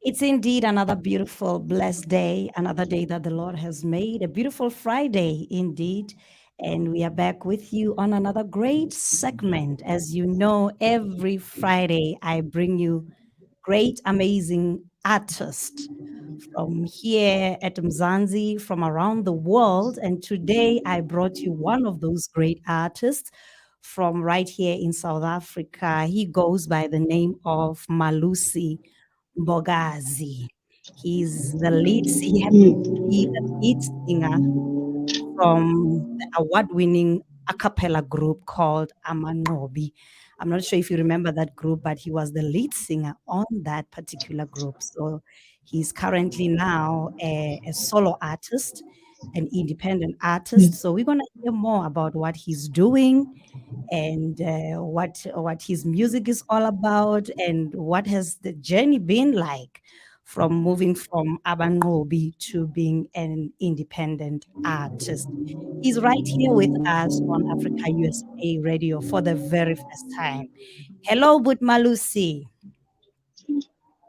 It's indeed another beautiful, blessed day, another day that the Lord has made, a beautiful Friday indeed. And we are back with you on another great segment. As you know, every Friday I bring you great, amazing artists from here at Mzansi, from around the world. And today I brought you one of those great artists from right here in South Africa. He goes by the name of Malusi. Mbokazi. He happens to be the lead singer from the award-winning a cappella group called Amanqobi. I'm not sure if you remember that group, but he was the lead singer on that particular group. So he's currently now a solo artist, an independent artist. So we're going to hear more about what he's doing and what his music is all about and what has the journey been like from moving from Abangobi to being an independent artist. He's right here with us on Africa USA Radio for the very first time. Hello, Butmalusi.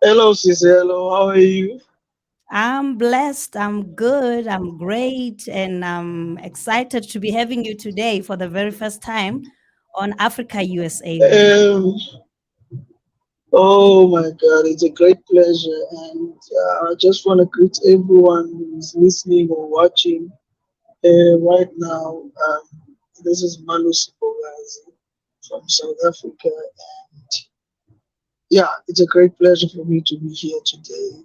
Hello, sister. Hello, how are you? I'm blessed. I'm good. I'm great. And I'm excited to be having you today for the very first time on Africa USA Radio. Um, oh my God, it's a great pleasure, and I just want to greet everyone who's listening or watching right now. This is Malusi from South Africa, and yeah, it's a great pleasure for me to be here today,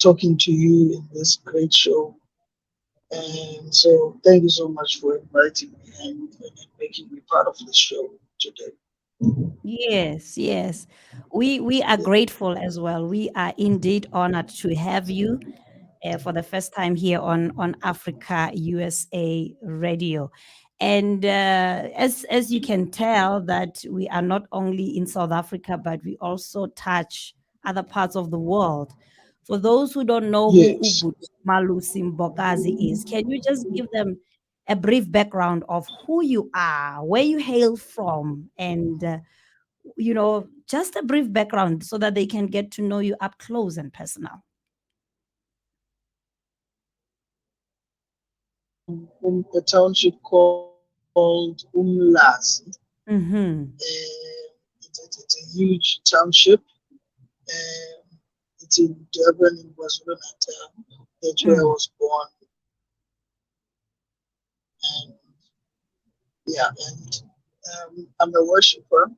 talking to you in this great show. And so, thank you so much for inviting me and making me part of the show today. Yes, yes. We are grateful as well. We are indeed honored to have you for the first time here on Africa USA Radio. And as you can tell, that we are not only in South Africa, but we also touch other parts of the world. For those who don't know who Yes. Ubud Malusi Mbokazi is, can you just give them a brief background of who you are, where you hail from, and just a brief background so that they can get to know you up close and personal. From a township called Umlazi. Mm-hmm. It's a huge township. Uh, it's in Durban, in KwaZulu Natal. That's where I Mm. was born. And yeah, and I'm a worshiper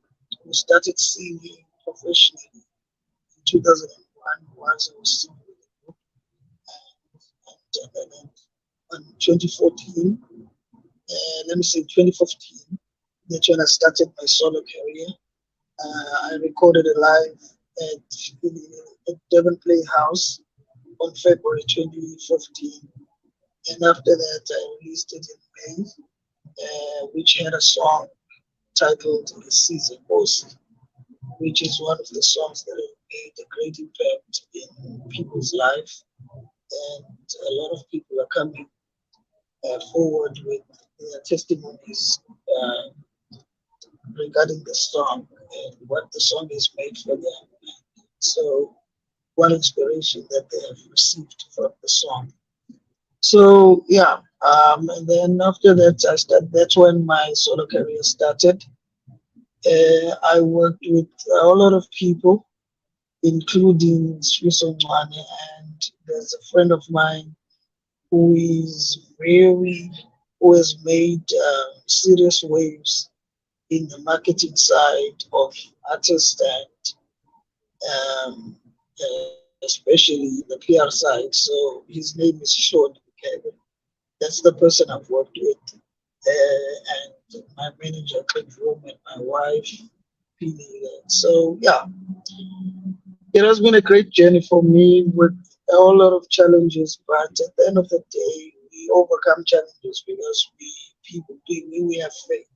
who started singing professionally in 2001 once I was singing with a group. And in 2014, let me say 2015, that's when I started my solo career. I recorded a live at, at Devon Playhouse on February 2015. And after that, I released it in May, which had a song titled The Season Post, which is one of the songs that have made a great impact in people's life. And a lot of people are coming forward with their testimonies regarding the song and what the song has made for them. So, one inspiration that they have received from the song. So, yeah, and then after that, that's when my solo career started. I worked with a lot of people, including Swiso Mwane, and there's a friend of mine who has made serious waves in the marketing side of artists and especially the PR side. So his name is Sean Kevin. That's the person I've worked with, and my manager, Click Room, and my wife, Pini. So yeah, it has been a great journey for me with a whole lot of challenges, but at the end of the day, we overcome challenges because we have faith.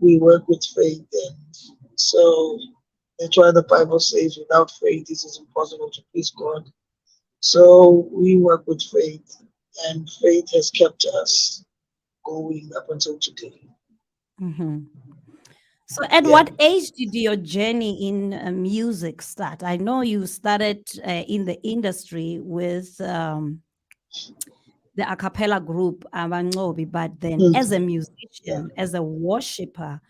We work with faith, and so that's why the Bible says, without faith, it is impossible to please God. So we work with faith, and faith has kept us going up until today. Mm-hmm. So, at Yeah. what age did your journey in music start? I know you started in the industry with the a cappella group Abancobi, but then as a Mhm. Yeah. musician, as a worshiper,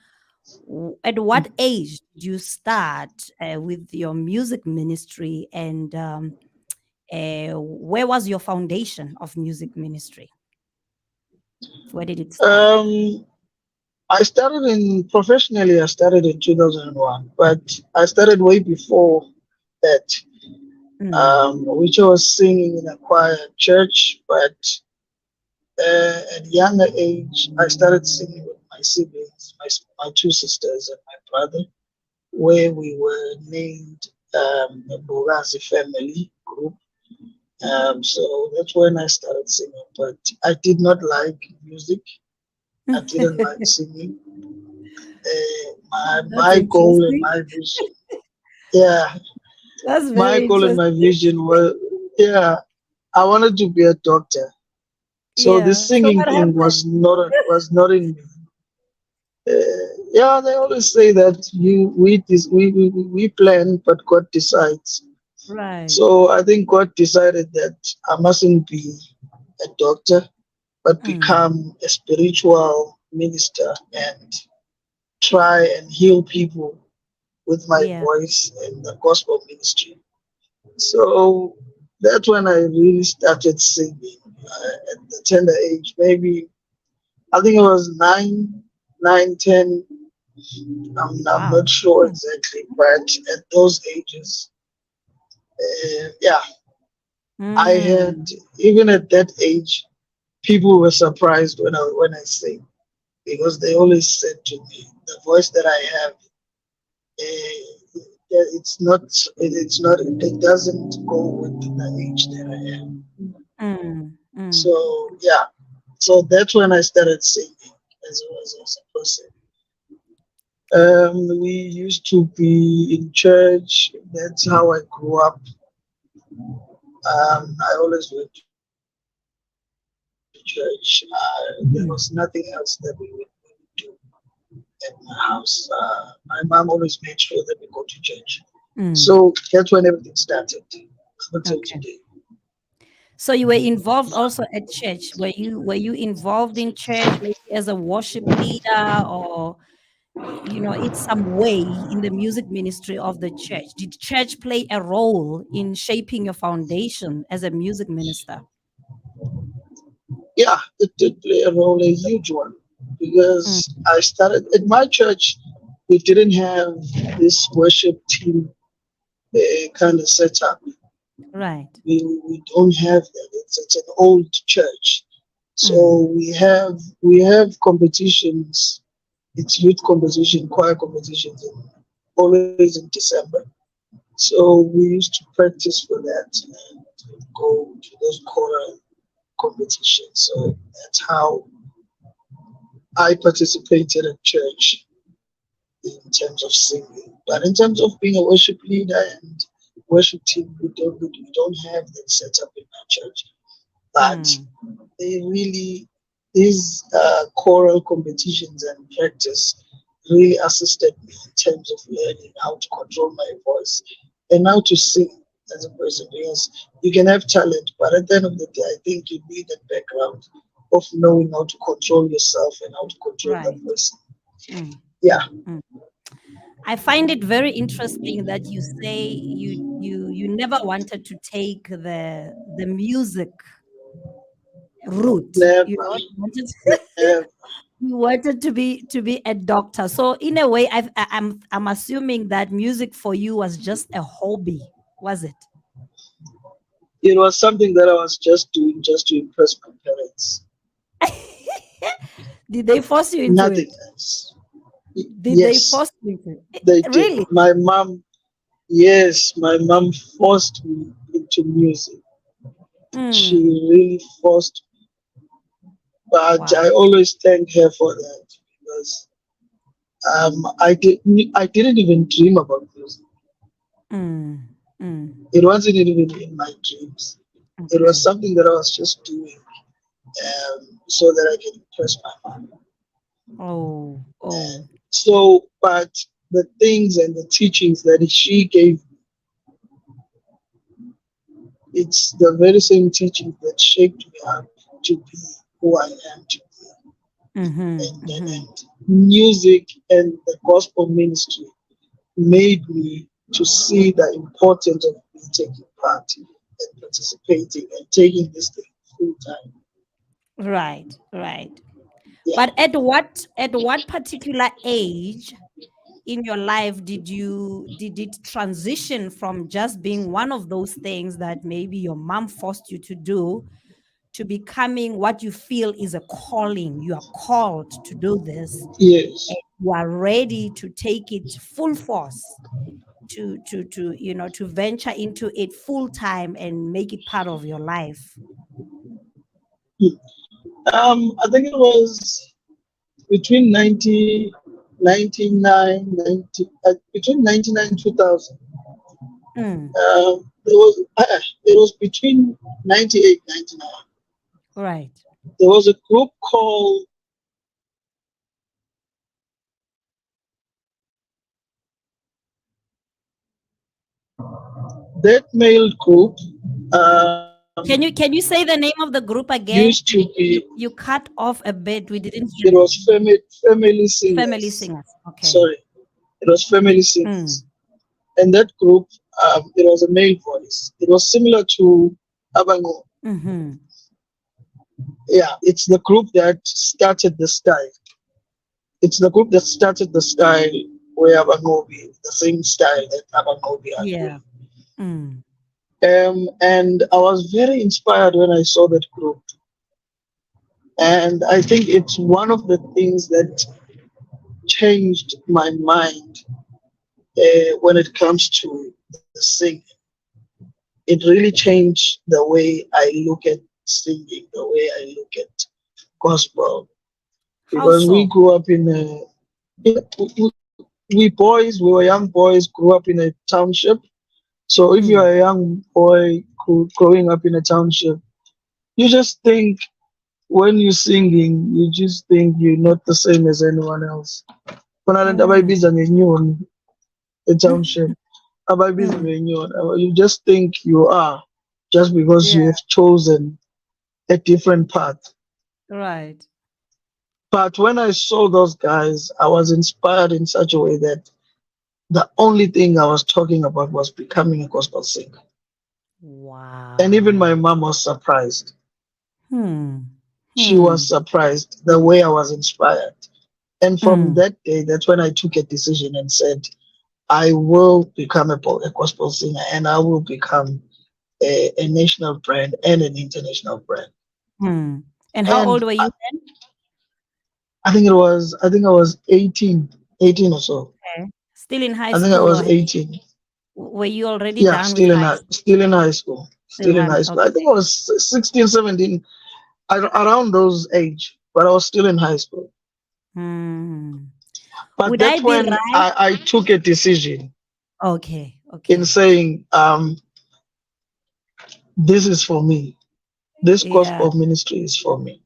at what age did you start with your music ministry, and where was your foundation of music ministry? Where did it start? Um, I started in professionally. I started in 2001, but I started way before that, Mm, which I was singing in a choir at church. But at a younger age, I started singing with my siblings, my two sisters and my brother, where we were named the Mbokazi family group. So that's when I started singing. But I did not like music. I didn't like singing. that's My goal and interesting. my vision, yeah, That's my very goal and my interesting. vision was, yeah, I wanted to be a doctor. So the Yeah. So singing what thing happened? was not in me. Yeah, they always say that we plan, but God decides. Right. So I think God decided that I mustn't be a doctor, but Mm, become a spiritual minister and try and heal people with my yeah. voice in the gospel ministry. So that's when I really started singing at the tender age. Maybe I think it was 10. I'm Wow. not sure Mm, exactly, but at those ages, yeah, I mm, had even at that age, people were surprised when I sing because they always said to me, the voice that I have, it's not, it doesn't go with the age that I am. mm. So yeah, so that's when I started singing as a person. We used to be in church. That's how I grew up. I always went to church. There was nothing else that Mm, we would do at my house. My mom always made sure that we go to church. So mm. that's when everything started until today. Okay. So you were involved also at church. Were you involved in church maybe as a worship leader, or in some way in the music ministry of the church? Did church play a role in shaping your foundation as a music minister? Yeah, it did play a role, a huge one, Mm, because I started at my church. We didn't have this worship team kind of setup. right. We don't have that. It's an old church, Mm, so we have competitions. It's youth competition, choir competitions, always in December. So we used to practice for that and go to those choral competitions. So that's how I participated in church in terms of singing. But in terms of being a worship leader and worship team, we don't have that set up in my church. But mm, they really, these choral competitions and practice really assisted me in terms of learning how to control my voice and how to sing as a person. Because you can have talent, but at the end of the day, I think you need that background of knowing how to control yourself and how to control the right. voice. Mm, Yeah, mm. I find it very interesting that you say you never wanted to take the music route. never, You wanted never. you wanted to be a doctor. So in a way, I'm assuming that music for you was just a hobby, was it? It was something that I was just doing just to impress my parents. Did they force you into Nothing it? else. Did they Yes, force you into it? they did. Really? Yes, my mom forced me into music. She Mm, really forced me. But wow. I always thank her for that because I didn't even dream about music. Mm, mm, It wasn't even in my dreams. It was okay. something that I was just doing so that I can impress my mom. Oh, oh. So, but the things and the teachings that she gave, it's the very same teachings that shaped me up to be who I am today. Mm-hmm. Mm-hmm. And music and the gospel ministry made me to see the importance of me taking part and participating and taking this thing full time. Right, right. Yeah. But at what particular age in your life did it transition from just being one of those things that maybe your mom forced you to do to becoming what you feel is a calling? You are called to do this. Yes. And you are ready to take it full force, to venture into it full time and make it part of your life. I think it was between between 99 and 2000. Mm, It was between 98 99. right. There was a group called that male group Can you say the name of the group again? used to be, You cut off a bit. We didn't hear it it. was family Family singers. singers. Okay. Sorry, it was family Mm, singers. And that group, it was a male voice. It was similar to Abango. mm-hmm. Yeah, it's the group that started the style. It's the group that started the style where Abangobi, the same style that Abangobi are Yeah. doing. Mm, And I was very inspired when I saw that group. And I think it's one of the things that changed my mind when it comes to the singing. It really changed the way I look at singing, the way I look at gospel. how Because we so? grew up in a, we were young boys, grew up in a township. So if Mm, you're a young boy growing up in a township, you just think when you're singing, you just think you're not the same as anyone else. Kunalento mm, abayibiza ngenyoni township, abayibiza mm, ngenyoni. You just think you are just because yeah. you have chosen a different path. Right. But when I saw those guys, I was inspired in such a way that the only thing I was talking about was becoming a gospel singer. And even my Wow. mom was surprised. Hmm. She was Hmm. surprised the way I was inspired. And from Mm, that day, that's when I took a decision and said, I will become a gospel singer and I will become a national brand and an international brand. mm. And how And old were you then? I think I was 18, 18 or so. Okay. Still in high I think I school, was or 18. were you already Yeah, done with high school? still in high school. Still Still in high. high school. I think Okay. I was 16, 17, around those age, but I was still in high school. Hmm. But Would I that's be when right? I took a decision Okay. in Okay. saying, this is for me. This Yeah. gospel ministry is for me.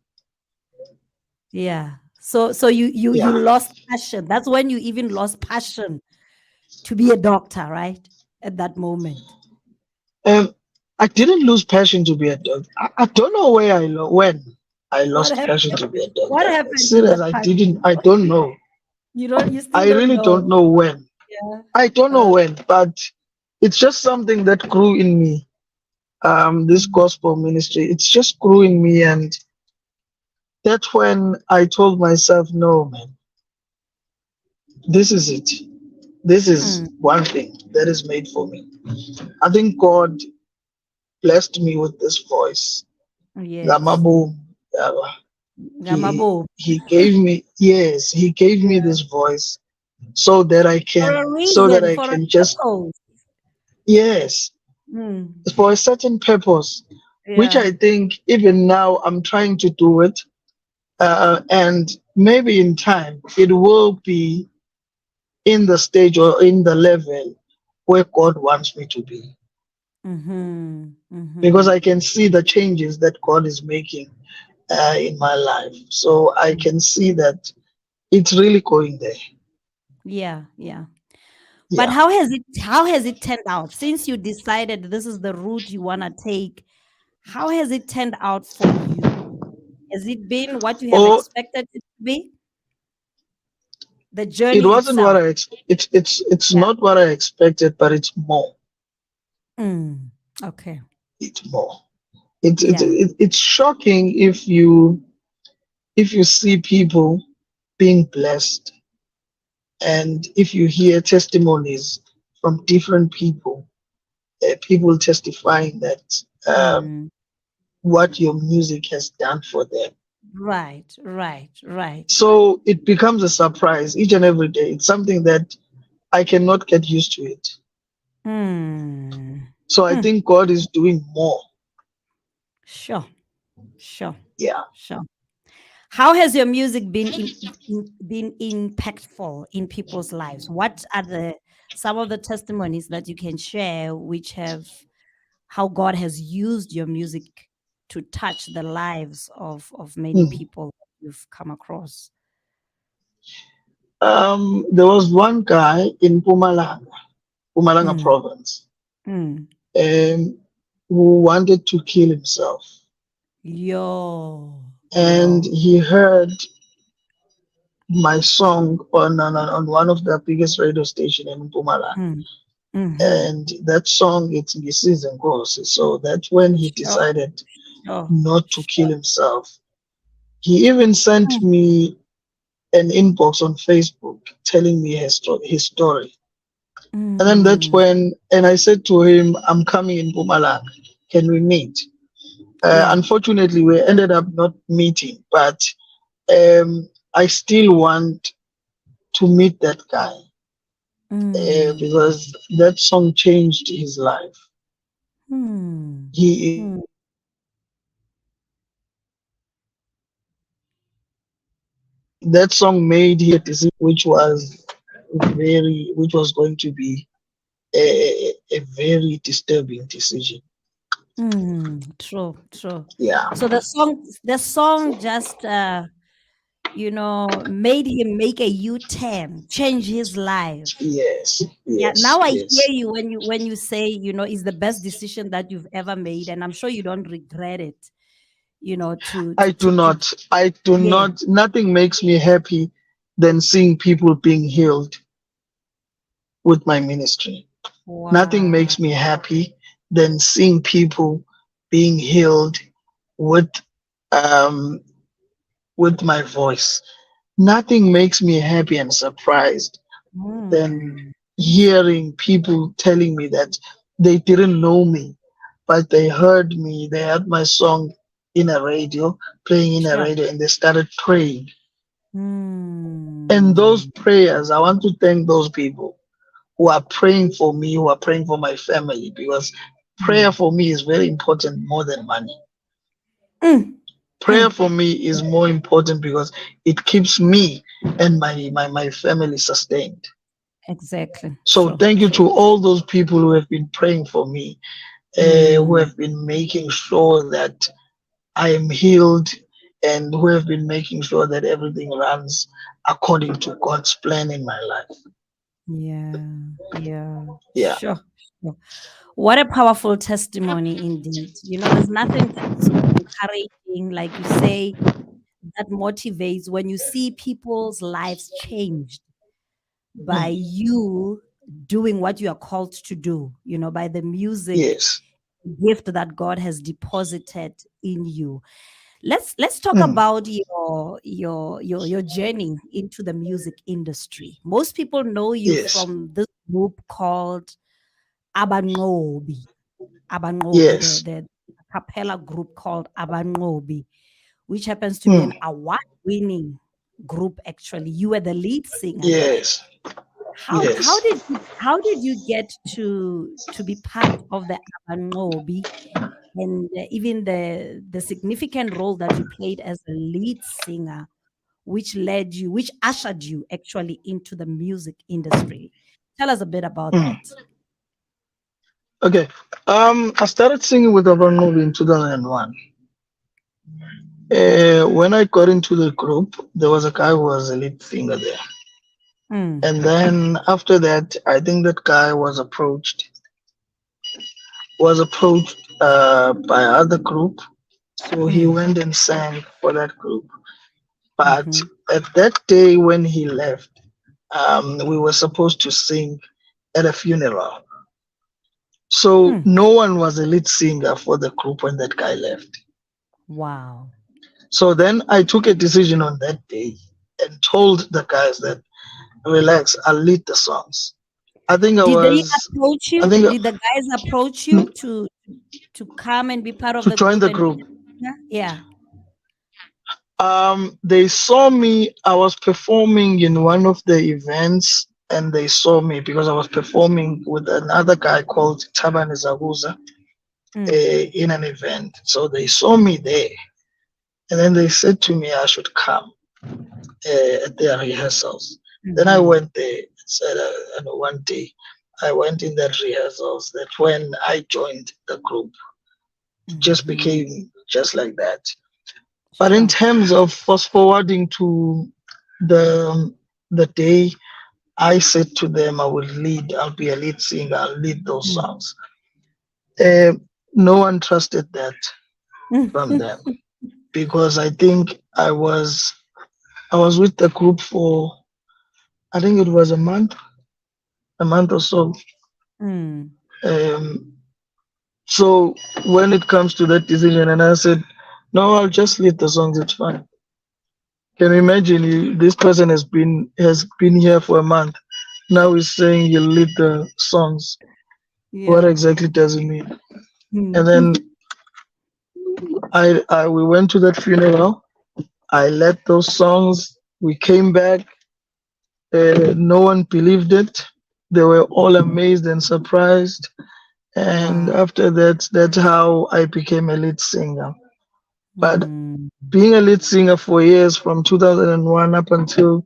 Yeah. So you Yeah. lost passion. That's when you even lost passion to be a doctor, right? At that moment. Um, I didn't lose passion to be a doctor. I don't know when I What lost happened? passion to be a What doctor. happened to Serious, that I passion? didn't. I don't know. You still I don't really know. don't know when. Yeah. I don't know Uh, when, but it's just something that grew in me. This mm, gospel ministry, it's just grew in me, and that's when I told myself, no, man, this is it. This is mm, one thing that is made for me. I think God blessed me with this voice. yes. Ngamaboom. Uh, He Gamabo. he gave me, yes, he gave me Yeah. this voice For a so that reason, I for a can just, purpose. yes, Mm, for a certain purpose, which yeah. I think even now I'm trying to do it. And maybe in time it will be in the stage or in the level where God wants me to be. Mm-hmm. Because Mm-hmm. I can see the changes that God is making in my life. So I can see that it's really going there. Yeah, yeah. But Yeah. how has it turned out since you decided this is the route you want to take? How has it turned out for you? Has it been what you have Oh, expected it to be? The it journey wasn't what itself. it's Yeah. not what I expected, but it's more. Mm. Okay. It's more. Yeah. It's shocking if you see people being blessed, and if you hear testimonies from different people, people testifying that Mm. what your music has done for them. Right, right, right. So it becomes a surprise each and every day. It's something that I cannot get used to it. Mm. So I Mm. think God is doing more. Sure, sure, Yeah. sure. How has your music been impactful in people's lives? What are the some of the testimonies that you can share which have how God has used your music to touch the lives of many Hmm. people you've come across? There was one guy in Pumalanga Mm, province, mm. um, who wanted to kill himself. Yo, And yo. he heard my song on one of the biggest radio station in Pumalanga. Mm, mm-hmm. And that song, it's Ngisize Nkosi. So that's when he Sure, decided sure, not to kill sure. himself. He even sent Mm, me an inbox on Facebook telling me his story. And then that's mm. when, and I said to him, I'm coming in Pumalanga. Can we meet? Yeah. Unfortunately, we ended up not meeting, but I still want to meet that guy, Mm, because that song changed his life. mm, He mm, That song made him decision which was going to be a very disturbing decision. true, true. Yeah. So the song just made him make a U-turn, change his life. Yes. Yeah, Yes. now I hear Yes. you when you say, it's the best decision that you've ever made, and I'm sure you don't regret it, to I to do to, to not. I do yeah. not. Nothing makes me happy than seeing people being healed with my ministry. Nothing Wow. makes me happy than seeing people being healed with um with my voice. Nothing makes me happy and surprised than Mm, hearing people telling me that they didn't know me, but they heard me, they heard my song in a radio, playing in a sure. radio, and they started praying. And those Mm, prayers, I want to thank those people who are praying for me, who are praying for my family, because prayer mm, for me is very important more than money. mm, Prayer mm. for me is more important because it keeps me and my family sustained. Exactly. So Sure, thank you sure. to all those people who have been praying for me, who Mm, have been making sure that I am healed, and who have been making sure that everything runs according to God's plan in my life. yeah, yeah. Yeah. Sure, sure. What a powerful testimony indeed. There's nothing so encouraging, like you say, that motivates when you see people's lives changed by Mm. you doing what you are called to do, by the music Yes. gift that God has deposited in you. Let's talk Mm. about your journey into the music industry. Most people know you Yes. from this group called Abangobi. Abangobi, the, Yes. the cappella group called Abangobi, which happens to be Mm. an award-winning group actually. You were the lead singer there. Yes. How Yes. did you get to be part of the Abangobi, and even the significant role that you played as a lead singer, which ushered you actually into the music industry? Tell us a bit about Mm. that. Okay. I started singing with Urban Movie in 2001. When I got into the group, there was a guy who was a lead singer there. Mm. And then after that, I think that guy was approached by other group. So he Mm. went and sang for that group. But Mhm. at that day when he left, we were supposed to sing at a funeral. So Mm. no one was a lead singer for the group when that guy left. Wow. So then I took a decision on that day and told the guys that relax, I'll lead the songs. I think I Did they was, approach I you? think Did the guys approach you to come and be part of to the join group the and be group. a singer? Yeah. They saw me. I was performing in one of the events, and they saw me because I was performing with another guy called Taban Zaguza Mm. in an event. So they saw me there, and then they said to me I should come at their rehearsals. Then I Mhm. went there. Said, and one day I went in that rehearsals. That when I joined the group, it just Mhm. became just like that. But in Sure. terms of fast forwarding to the day I said to them, I'll be a lead singer, I'll lead those Mm. songs. Uh, no one trusted that from them because I think I was with the group for I think it was a month or so. Mm. Um, so when it comes to that decision, and I said, no, I'll just lead the songs. It's fine. Can you imagine? This person has been here for a month. Now he's saying he'll lead the songs. What Yeah. exactly does it mean? And Mm. then I we went to that funeral. I led those songs. We came back. No one believed it. They were all amazed and surprised. And Wow. after that, that's how I became a lead singer. But Mm. being a lead singer for years from 2001 up until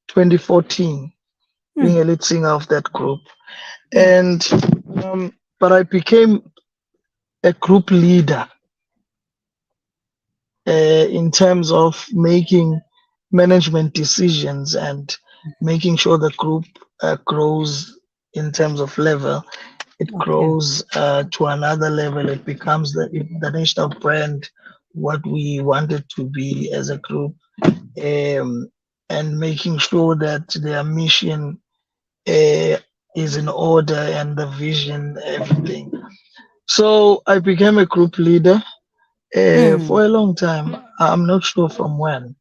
2014, being Mm. a lead singer of that group. Mm. And but I became a group leader in terms of making management decisions and making sure the group grows in terms of level. It Okay. grows to another level. It becomes the national brand, what we wanted to be as a group, um, and making sure that their mission uh, is in order and the vision, everything. So I became a group leader Mm. for a long time. I'm not sure from when.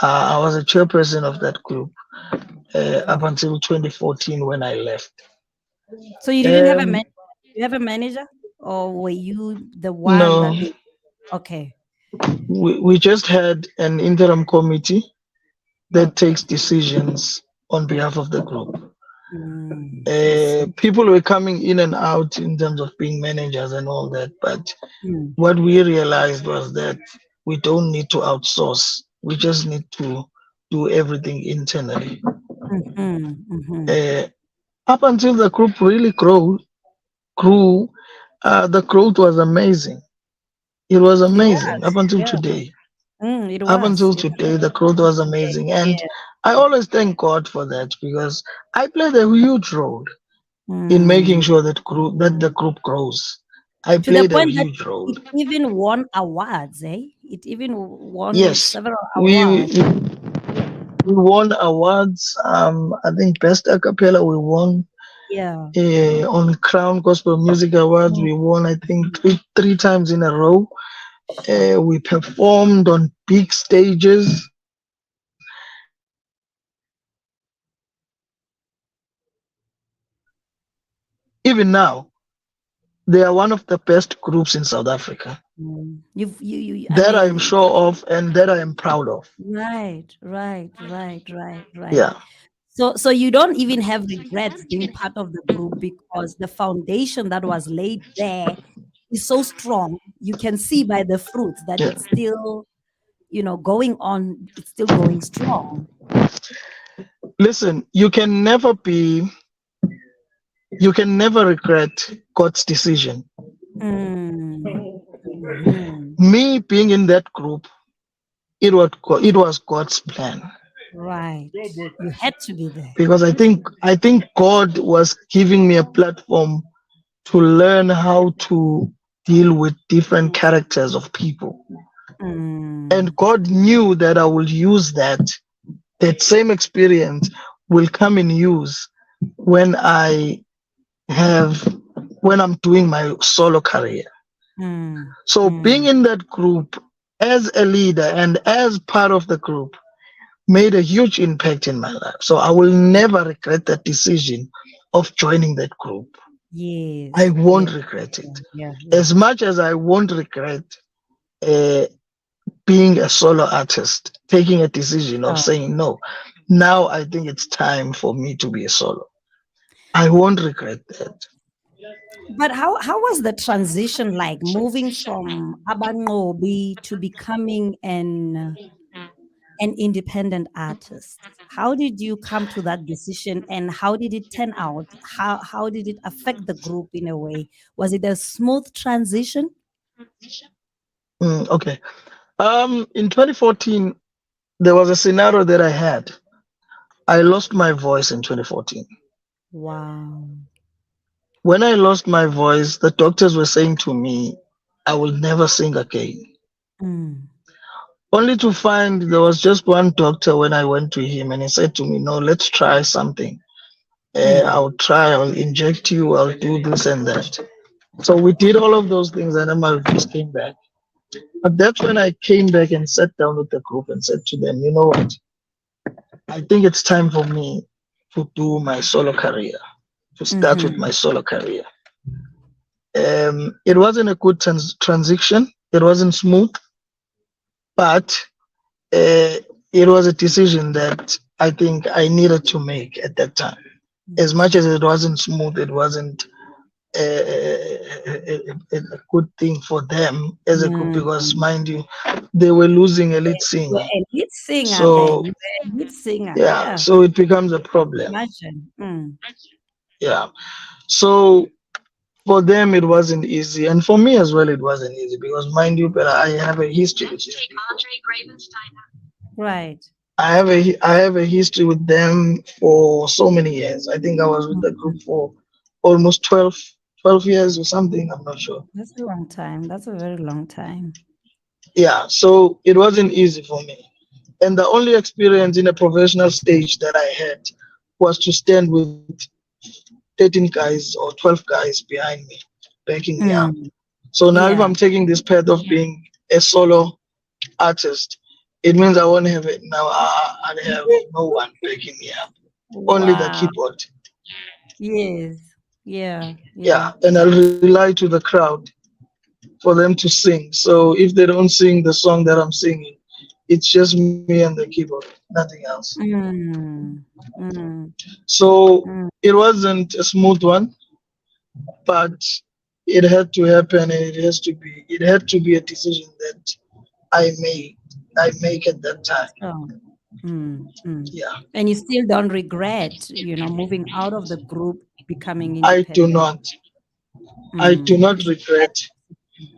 I was a chairperson of that group up Okay. until 2014 when I left. So you didn't have a Um, man you have a manager, or were you the one no, that okay. we just had an interim committee that takes Okay. decisions on behalf of the group. Mm. I see. People were coming in and out in terms of being managers and all that, but Mm. what we realized was that we don't need to outsource. We just need to do everything internally. Mhm. Mhm. Uh, Up until the group really grew, the growth was amazing. It was It amazing was. up until Yeah. today. It Up was. until It today, the growth was yeah. amazing. And Yeah. I always thank God for that because I played a huge role in making Mm. sure that the group grows. I To the played a point that huge role. it even won awards, eh? It even won Yes, several we awards. we won awards. I think Best A Cappella we won Yeah. on Crown Gospel Music Awards. Mm. We won, I think, three times in a row. We performed on big stages. Even now, they are one of the best groups in South Africa. I That I am mean, sure of and that I am proud of. right, right, right, right, right. Yeah, So you don't even have regrets being part of the group because the foundation that was laid there is so strong. You can see by the fruits that yeah. it's still, going on, it's still going strong. Listen, you can never regret God's decision. Mm. Mhm. Me being in that group, it was God's plan. Right. You had to be there. because I think God was giving me a platform to learn how to deal with different characters of people. And Mm, God knew that I will use that same experience will come in use when have when I'm doing my solo career. mm, So being mm, in that group as a leader and as part of the group made a huge impact in my life. So I will never regret that decision of joining that group. I yes, won't yes, regret yeah, it. yeah, yeah. As much as I won't regret uh, being a solo artist, taking a decision of Sure. saying no. Now I think it's time for me to be a solo. I won't regret that. But how was the transition like moving from Abangobi to becoming an independent artist? How did you come to that decision and how did it turn out? How did it affect the group in a way? Was it a smooth transition? Okay. In 2014, there was a scenario that I had. I lost my voice in 2014. Wow. When I lost my voice, the doctors were saying to me, I will never sing again. Mm, Only to find there was just one doctor when I went to him and he said to me, no, let's try something. mm, I'll try, I'll inject you, I'll do this and that. So we did all of those things and then I just came back. But that's when I came back and sat down with the group and said to them, you know what? I think it's time for me to do my solo career, to start with mm-hmm. my solo career. It wasn't a good transition. It wasn't smooth, but uh, it was a decision that I think I needed to make at that time. As much as it wasn't smooth, it wasn't a good thing for them as a group because, Mm. mind you, they were losing a lead You're singer. a lead singer there. So, You were a lead singer. yeah, Yeah. so it becomes a problem. Imagine. Mm. Yeah. So, for them, it wasn't easy. And for me as well, it wasn't easy because, mind you, but I have a history with them. Right. I have a history with them for so many years. I think I was with the Mhm. group for almost 12 years or something. I'm not sure. That's a long time. That's a very long time. Yeah, so it wasn't easy for me. And the only experience in a professional stage that I had was to stand with 13 guys or 12 guys behind me, backing me up. Mm. So now, if Yeah. I'm taking this path of being a solo artist, it means I won't have it now. I have no one backing me up, only the Wow. keyboard. Yes. Yeah. Yeah, Yeah. and I'll rely to the crowd for them to sing. So if they don't sing the song that I'm singing, it's just me and the keyboard, nothing else. Mm. Mm. So Mm. it wasn't a smooth one, but it had to happen, and it had to be a decision that I made. I make at that time. So, mm. Yeah, And you still don't regret, moving out of the group, becoming I do independent. not. I do not Which is the regret best.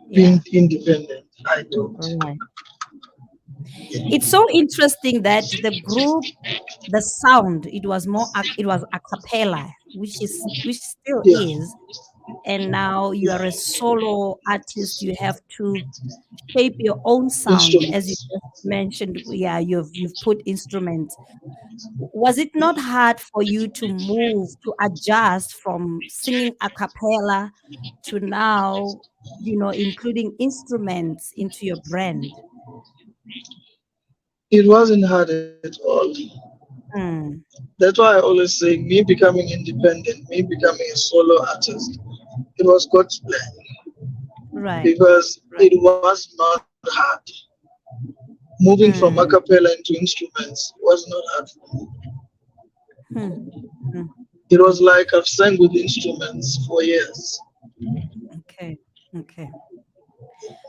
Yeah. being independent. I don't. Right. It's so interesting that the group, the sound, it was a cappella, which still Yeah, is. And now you are a yeah. solo artist. You have to shape your own sound, as you Instruments. just mentioned. Yeah, you've put instruments. Was it not hard for you to move, to adjust from singing a cappella to now, including instruments into your brand? It wasn't hard at all. Mm, That's why I always say me becoming independent, me becoming a solo artist, it was God's plan right, because right. it was not hard. Moving from a Mm, cappella into instruments was not hard for me. hmm, mm, It was mm. like I've sang with instruments for years. Okay, okay.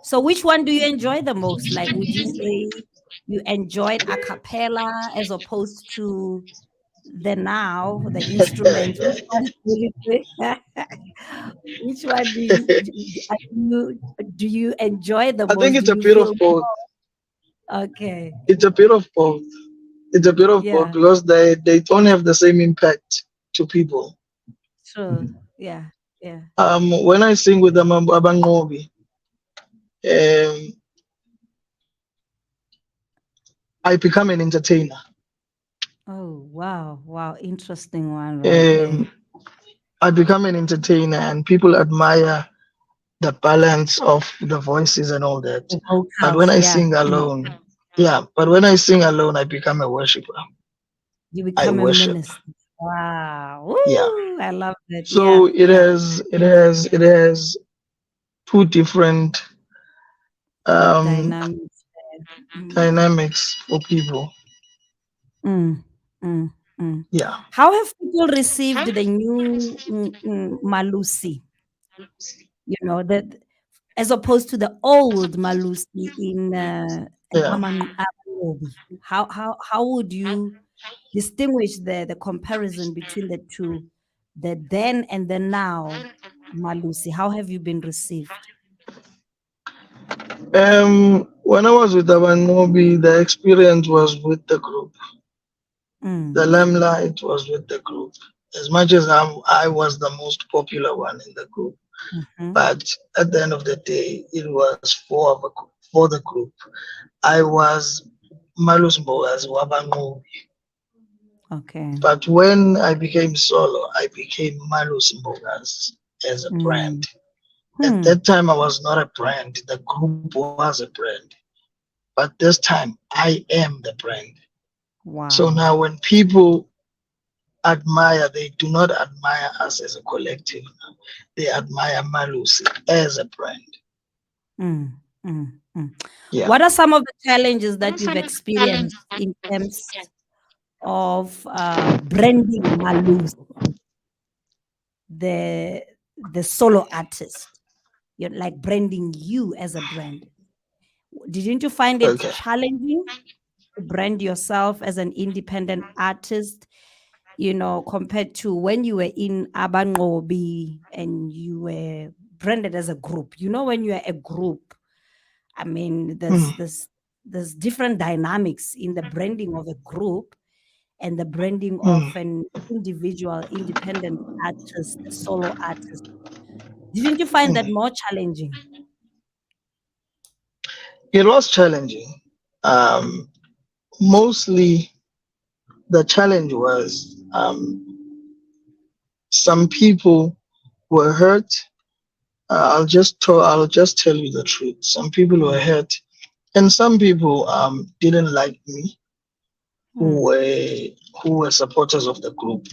So which one do you enjoy the most? Like, would you say you enjoyed a cappella as opposed to the instruments? Which one do you which one do you enjoy the I think most? Do it's a you bit of feel both. okay? It's a bit of both. It's a bit of both Yeah, because they don't have the same impact to people. true. Yeah, yeah. When I sing with the Abangobi, um, I become an entertainer. Oh, wow, wow. Interesting one right there. Um, I become an entertainer, and people admire the balance of the voices and all that. The But when vocals, I yeah. sing Mm. alone, yeah, but when I sing alone, I become a worshiper. You I become a worship. minister. Wow. Yeah. Woo, I love that. Yeah, So yeah. it has two different um, Dynamics there. Mm. dynamics for people. Mm, mm, mm. Yeah. How have people received the new Malusi? You know, that as opposed to the old Malusi in Yeah. Amarobi. How would you distinguish the comparison between the two, the then and the now Malusi? How have you been received? When I was with Abanobi, the experience was with the group. The Mm, limelight was with the group. As much as I was the most popular one in the group, mhm. but at the end of the day, it was for the group. I was Malus Mbokazi Wabangu. Okay. But when I became solo, I became Malus Mbokazi as a brand. Mm. At Hmm. that time, I was not a brand. The group was a brand. But this time, I am the brand. So now, Wow. when people admire, they do not admire us as a collective. They admire Malusi as a brand. Mm, mm, mm. Yeah. What are some of the challenges that you've experienced in terms of branding Malus, the solo artist? You're like branding you as a brand. Didn't you find it Okay. challenging to brand yourself as an independent artist? You know, compared to when you were in Abangobi and you were branded as a group. You know, when you are a group, I mean, Mm, there's different dynamics in the branding of a group and the branding of mm. an individual, independent artist, a solo artist. Didn't you find that Mm. more challenging? It was challenging. Um, Mostly the challenge was some people were hurt. I'll just tell you the truth. Some people were Mm. hurt, and some people didn't like me Mm. who were supporters of the group.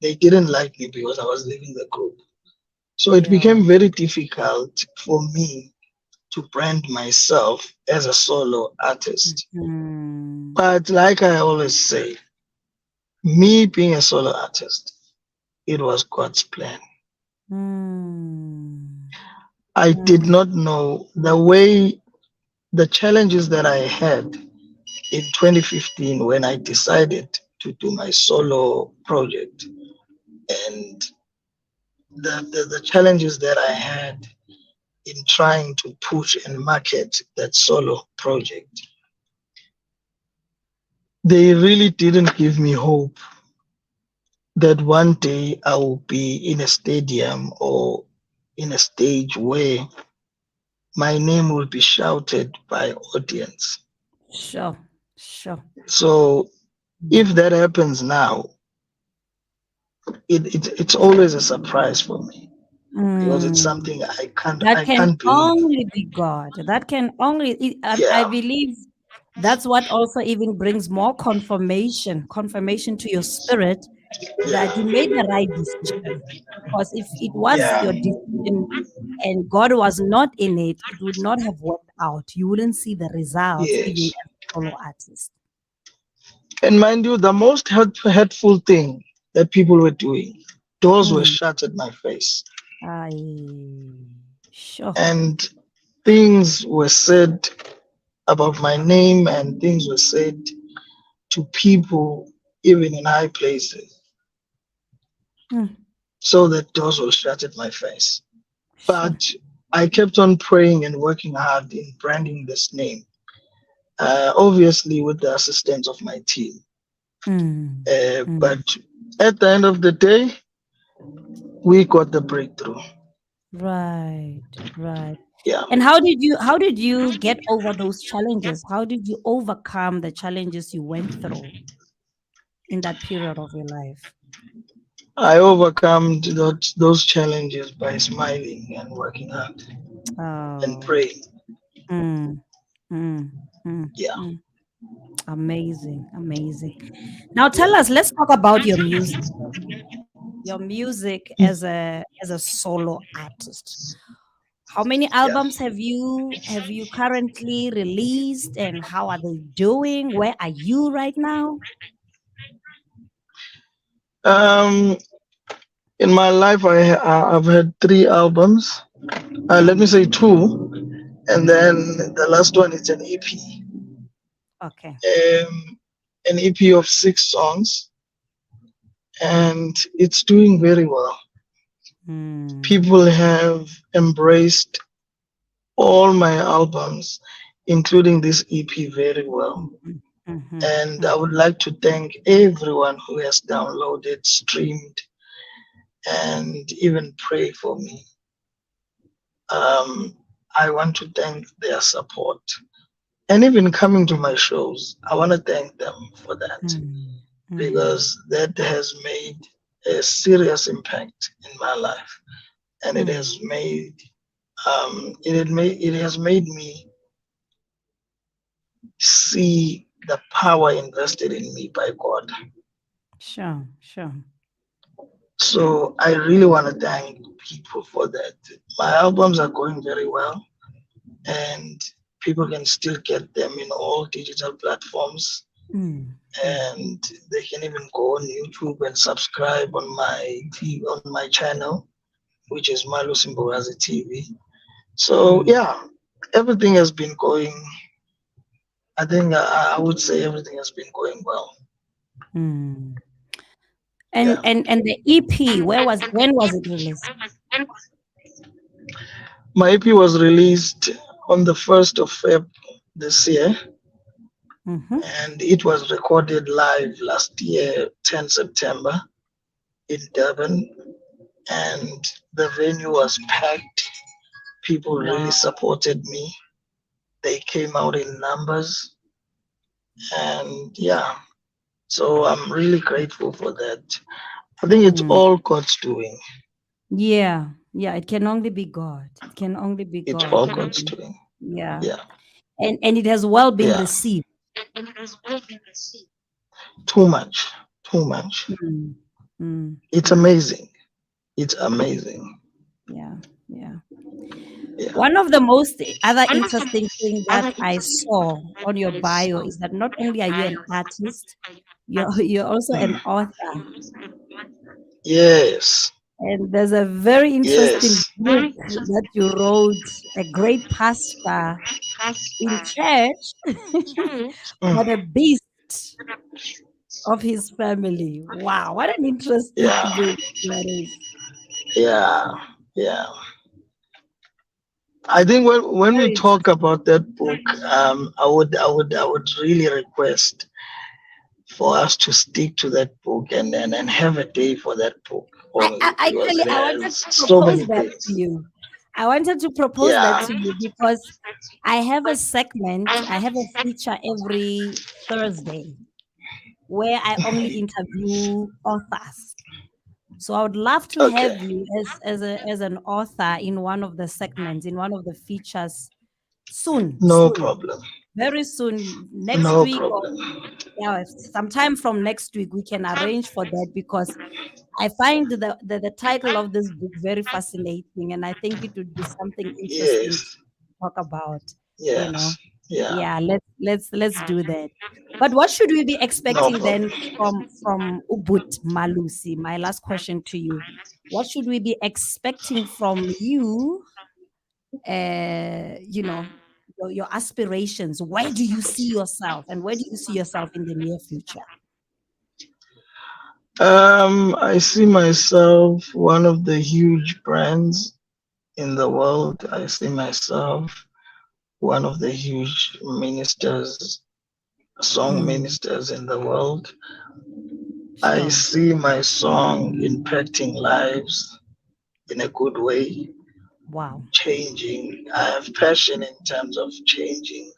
They didn't like me because I was leaving the group. So it Yeah. became very difficult for me to brand myself as a solo artist. Mhm. But like I always say, me being a solo artist, it was God's plan. Mm. I did Mm. not know the way the challenges that I had in 2015 when I decided to do my solo project and the challenges that I had in trying to push and market that solo project. They really didn't give me hope that one day I will be in a stadium or in a stage where my name will be shouted by audience. Sure. Sure. So if Mm. that happens now, it's always a surprise for me because it's Mm. something That I can can't believe. only be God. That can only, I Yeah, believe that's what also even brings more confirmation to your spirit that you yeah, made the right decision. Because if it was yeah, your decision and God was not in it, it would not have worked out. You wouldn't see the results even yes. as a solo artist. And mind you, the most hurtful thing that people were doing, doors were Mm. shut at my face, Sure. and things were said about my name, and things were said to people even in high places, Mm. so that doors were shut at my face. Sure. But I kept on praying and working hard in branding this name. obviously with the assistance of my team. Mm, But mm. at the end of the day, we got the breakthrough. Right, right. Yeah. And how did you get over those challenges? How did you overcome the challenges you went through in that period of your life? I overcome those challenges by smiling and working hard and Oh, praying. mm, mm, mm, Yeah. mm. Amazing, amazing. Now tell Yeah. us, let's talk about your music. Your music as a solo artist. How many Yeah. albums have you currently released and how are they doing? Where are you right now? Um, in my life, I've had 3 albums. Let me Mm, say two, and then the last one is an EP. okay. An EP of 6 songs, and it's doing very well. Mm, People have embraced all my albums, including this EP, very well. mhm, mhm, And I would mhm, like to thank everyone who has downloaded, streamed, and even pray for me. Um, I want to thank their support. And even coming to my shows, I want to thank them for that mm, mm, because that has made a serious impact in my life. And it mm. has made it has made me see the power invested in me by God. Sure, sure. So I really want to thank people for that. My albums are going very well, and people can still get them in all digital platforms. Mm, mm, And they can even go on YouTube and subscribe on on my channel, which is Malusi Mbokazi TV. So mm, yeah, everything has been going. I think I would say everything has been going well. mm. Yeah. And the EP, when was it released? My EP was released on the 1st of Feb this year, Mm-hmm. and it was recorded live last year, 10 September in Durban, and the venue was packed. People really Wow. supported me. They came out in numbers, and yeah, so I'm really grateful for that. I think it's Mm. all God's doing. Yeah, yeah, it can only be God. It can only be It's God. all God's doing. Yeah. Yeah, And it has well been yeah. received. Too much, too much. Mm, mm, It's mm. amazing. It's amazing. Yeah, yeah. Yeah. One of the most other interesting thing that I saw on your bio is that not only are you an artist, you're also an Mm. author. Yes. And there's a very interesting Yes. book that you wrote, A Great Pastor in Church, but a Mm. beast of his family. Wow, what an interesting Yeah. book that is. Yeah. Yeah. I think when we Very talk interesting. about that book, I would really request for us to stick to that book and have a day for that book only because it I wanted has to so propose many that to things. you. I wanted to propose that Yeah. to you because I have a segment, I have a feature every Thursday where I only interview authors. So I would love to Okay. have you as an author in one of the segments, in one of the features soon, No soon, problem. very soon, next No week or problem. yeah, sometime from next week we can arrange for that because I find the title of this book very fascinating, and I think it would be something interesting to Yes. talk about. You know, Yes. Yeah. yeah, let's do that. But what should we be No expecting then problem. from Ubud Malusi? My last question to you: what should we be expecting from you? Your aspirations. Where do you see yourself, and where do you see yourself in the near future? I see myself one of the huge brands in the world. I see myself one of the huge ministers, song Mm, ministers in the world. I sure. see my song impacting lives in a good way, Wow. changing. I have passion in terms of changing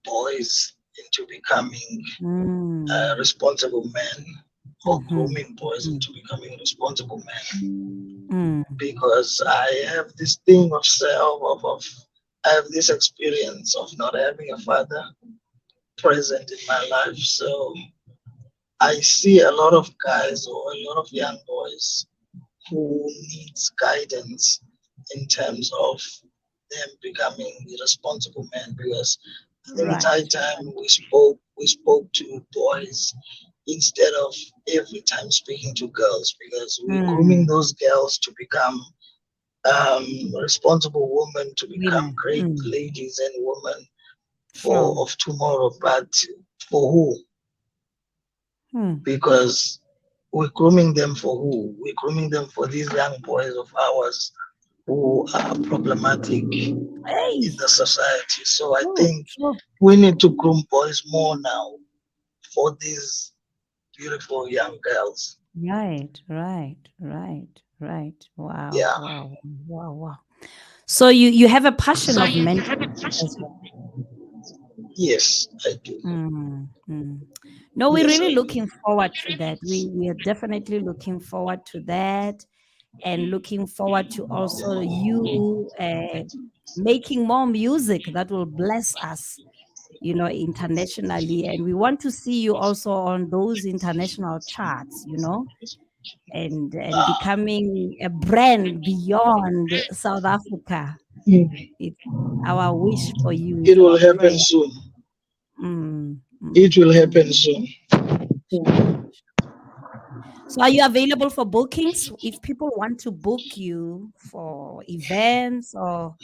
boys into becoming Mm, responsible men, or mm-hmm, grooming boys mm-hmm, into becoming responsible men. mm, Because I have this thing of self, I have this experience of not having a father present in my life. So I see a lot of guys or a lot of young boys who needs guidance in terms of them becoming responsible men, because I think it's high right, time right. we spoke to boys instead of every time speaking to girls, because we're grooming Mm, those girls to become responsible women, to become women. great Mm, ladies and women for sure. of tomorrow. But for who? Mm. Because we're grooming them for who? We're grooming them for these young boys of ours who are problematic in Hey. the society. So I True, think true. we need to groom boys more now for these beautiful young girls. Right, right, right, right. Wow, Yeah. wow, wow, wow. So you have a passion of mentoring as well. Yes, I do. Mm, mm. No, we're Yes, really I do. looking forward to that. We are definitely looking forward to that, and looking forward to also you making more music that will bless us, internationally. And we want to see you also on those international charts, and Ah, becoming a brand beyond South Africa. mm, It's our wish for you. it It's will our happen prayer. soon. Mm, It mm, will mm. happen soon. Sure. So, are you available for bookings? If people want to book you for events or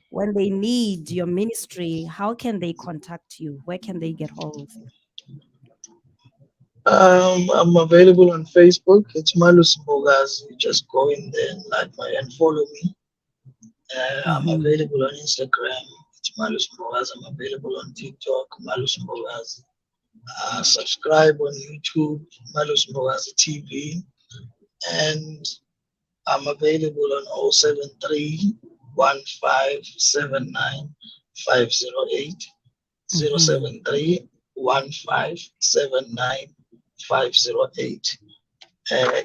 when they need your ministry, how can they contact you? Where can they get hold of you? I'm available on Facebook. It's Malusi Mbokazi. Just go in there and like my and follow me. I'm Hmm. available on Instagram. It's Malusi Mbokazi. I'm available on TikTok. Malusi Mbokazi. Subscribe on YouTube. Malusi Mbokazi TV. And I'm available on 073 1579 508. Hmm. 073 1579 508.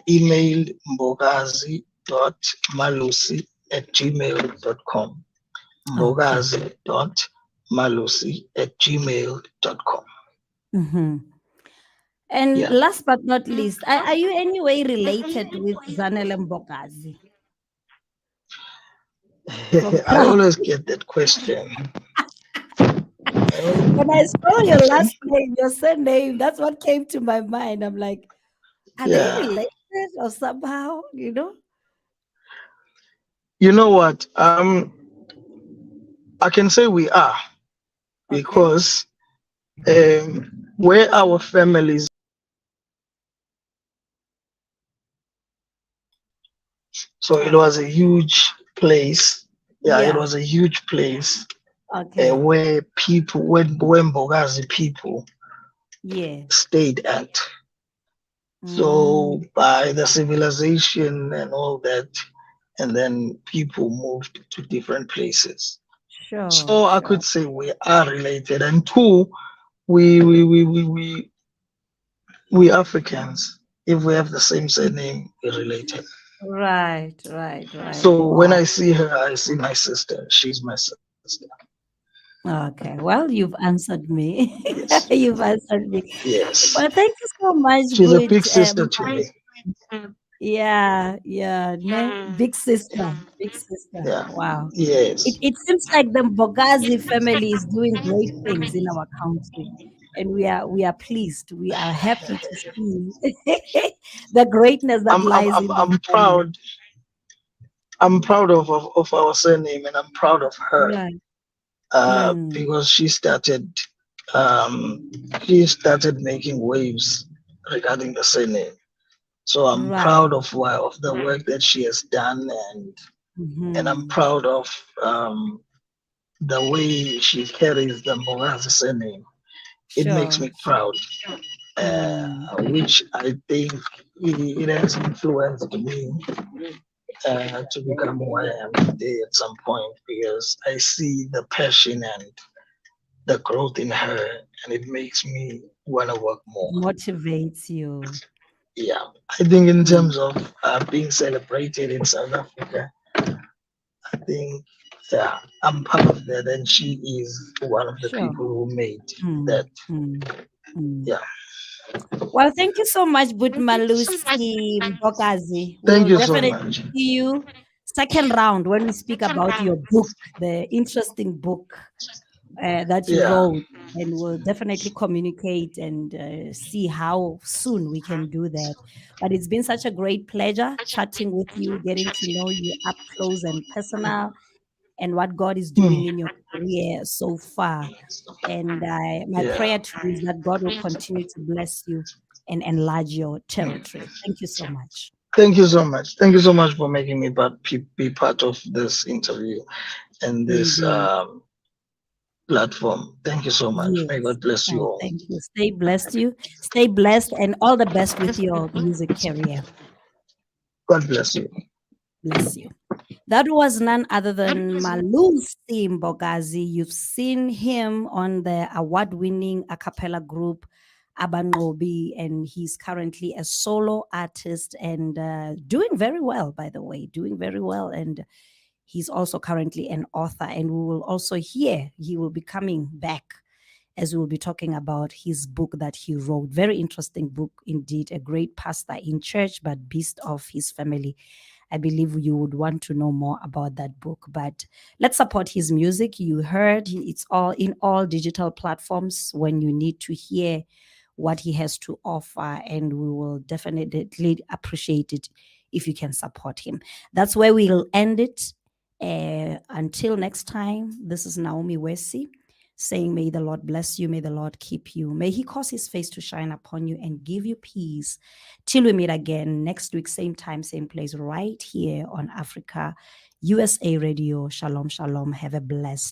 Email mbokazi.malusi@gmail.com. Okay. Mbokazi.malusi@gmail.com. Hmm. And Yeah. last but not least, are you any way related with Zanele Mbokazi from I Crown? always get that question. I When I always, saw your last name, your surname, that's what came to my mind. I'm like, are they yeah. related or somehow? You know what? I can say we are, Okay. because where our families, so it Oh, was a huge place. Yeah, it yeah. was a huge place Okay. where people, when Bogazi people Yeah. stayed at. Mm, So by the civilization and all that, and then people moved to different places. sure, So I sure. could say we are related. And two, we Africans, if we have the same surname, we're related. Right, right, right. So when Wow. I see her, I see my sister. She's my sister. Okay. Well, you've answered me. Yes. You've answered me. Yes. Well, thank you so much, She's a good. big sister to me. Yeah, yeah. Ne? Big sister. Big sister. Yeah. Wow. It Yes. it seems like the Mbokazi family is doing great things in our country. And we are pleased. We are happy to see the greatness that I'm I'm lies I'm, in the I'm family. proud. I'm proud of our surname, and I'm proud of her, Right. Mm, because um, she started making waves regarding the surname. So I'm right. proud of the work that she has done, and I'm Mhm. proud of the way she carries the Mbokazi surname, it makes Sure, me sure. proud, Mm, which I think it has influenced me to become who I am today at some point because I see the passion and the growth in her, and it makes me want to work more. motivates you. Yeah, I think in Mm, terms of being celebrated in South Africa, I think yeah, I'm part of that, and she is one of the sure. people who made Mm, that. mm, mm. Yeah, Well, thank you so much, but Malusi Mbokazi. thank We'll you so definitely much. see you second round when we speak about your book, the interesting book that you Yeah, wrote, and we'll definitely communicate and see how soon we can do that. But it's been such a great pleasure chatting with you, getting to know you up close and personal, and what God is hmm, doing in your career so far. And my yeah. prayer to you is that God will continue to bless you and enlarge your territory. Thank you so much. Thank you so much. Thank you so much for making me be part of this interview and this Indeed. platform. Thank you so much. May Yes. God bless you Oh, all. thank you. Stay blessed, you. Stay blessed, and all the best with your music career. God bless you. Bless you. That was none other than Malusi Mbokazi. You've seen him on the award-winning a cappella group Abangobi, and he's currently a solo artist and doing very well, by the way, doing very well. And he's also currently an author, and we will also hear he will be coming back as we will be talking about his book that he wrote. Very interesting book indeed. A great pastor in church, but beast of his family. I believe you would want to know more about that book. But let's support his music. You heard it's all in all digital platforms when you need to hear what he has to offer, and we will definitely appreciate it if you can support him. That's where we'll end it. Until next time, this is Naomi Wesi saying, may the Lord bless you, may the Lord keep you, may he cause his face to shine upon you and give you peace. Till we meet again next week, same time, same place, right here on Africa USA Radio. Shalom, shalom. Have a blessed